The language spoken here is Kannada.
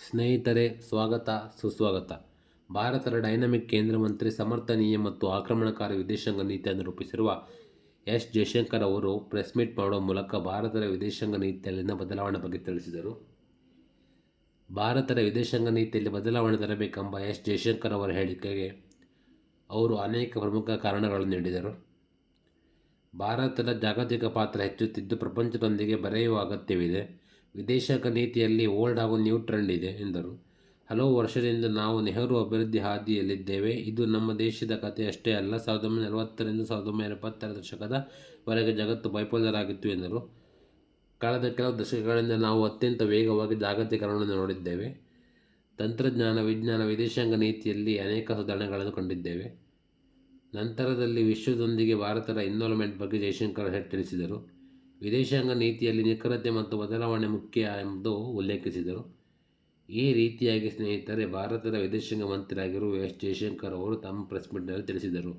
ಸ್ನೇಹಿತರೆ, ಸ್ವಾಗತ ಸುಸ್ವಾಗತ. ಭಾರತದ ಡೈನಮಿಕ್ ಕೇಂದ್ರ ಮಂತ್ರಿ, ಸಮರ್ಥನೀಯ ಮತ್ತು ಆಕ್ರಮಣಕಾರಿ ವಿದೇಶಾಂಗ ನೀತಿಯನ್ನು ರೂಪಿಸಿರುವ ಎಸ್ ಜಯಶಂಕರ್ ಅವರು ಪ್ರೆಸ್ ಮೀಟ್ ಮಾಡುವ ಮೂಲಕ ಭಾರತದ ವಿದೇಶಾಂಗ ನೀತಿಯಲ್ಲಿನ ಬದಲಾವಣೆ ಬಗ್ಗೆ ತಿಳಿಸಿದರು. ಭಾರತದ ವಿದೇಶಾಂಗ ನೀತಿಯಲ್ಲಿ ಬದಲಾವಣೆ ತರಬೇಕೆಂಬ ಎಸ್ ಜಯಶಂಕರ್ ಅವರ ಹೇಳಿಕೆಗೆ ಅವರು ಅನೇಕ ಪ್ರಮುಖ ಕಾರಣಗಳನ್ನು ನೀಡಿದರು. ಭಾರತದ ಜಾಗತಿಕ ಪಾತ್ರ ಹೆಚ್ಚುತ್ತಿದ್ದು, ಪ್ರಪಂಚದೊಂದಿಗೆ ಬೆರೆಯುವ ಅಗತ್ಯವಿದೆ. ವಿದೇಶಾಂಗ ನೀತಿಯಲ್ಲಿ ಓಲ್ಡ್ ಹಾಗೂ ನ್ಯೂ ಟ್ರೆಂಡ್ ಇದೆ ಎಂದರು. ಹಲವು ವರ್ಷದಿಂದ ನಾವು ನೆಹರು ಅಭಿವೃದ್ಧಿ ಹಾದಿಯಲ್ಲಿದ್ದೇವೆ. ಇದು ನಮ್ಮ ದೇಶದ ಕಥೆಯಷ್ಟೇ ಅಲ್ಲ. 1940ರಿಂದ 1970ರ ದಶಕದ ವರೆಗೆ ಜಗತ್ತು ಬೈಪೋಲರ್ ಆಗಿತ್ತು ಎಂದರು. ಕಳೆದ ಕೆಲವು ದಶಕಗಳಿಂದ ನಾವು ಅತ್ಯಂತ ವೇಗವಾಗಿ ಜಾಗತೀಕರಣವನ್ನು ನೋಡಿದ್ದೇವೆ. ತಂತ್ರಜ್ಞಾನ, ವಿಜ್ಞಾನ, ವಿದೇಶಾಂಗ ನೀತಿಯಲ್ಲಿ ಅನೇಕ ಸುಧಾರಣೆಗಳನ್ನು ಕಂಡಿದ್ದೇವೆ. ನಂತರದಲ್ಲಿ ವಿಶ್ವದೊಂದಿಗೆ ಭಾರತದ ಇನ್ವಾಲ್ವ್ಮೆಂಟ್ ಬಗ್ಗೆ ಜಯಶಂಕರ್ ತಿಳಿಸಿದರು. ವಿದೇಶಾಂಗ ನೀತಿಯಲ್ಲಿ ನಿಖರತೆ ಮತ್ತು ಬದಲಾವಣೆ ಮುಖ್ಯ ಎಂದು ಉಲ್ಲೇಖಿಸಿದರು. ಈ ರೀತಿಯಾಗಿ ಸ್ನೇಹಿತರೆ, ಭಾರತದ ವಿದೇಶಾಂಗ ಮಂತ್ರಿಯಾಗಿರುವ ಎಸ್ ಜಯಶಂಕರ್ ಅವರು ತಮ್ಮ ಪ್ರೆಸ್ ಮೀಟ್ನಲ್ಲಿ ತಿಳಿಸಿದರು.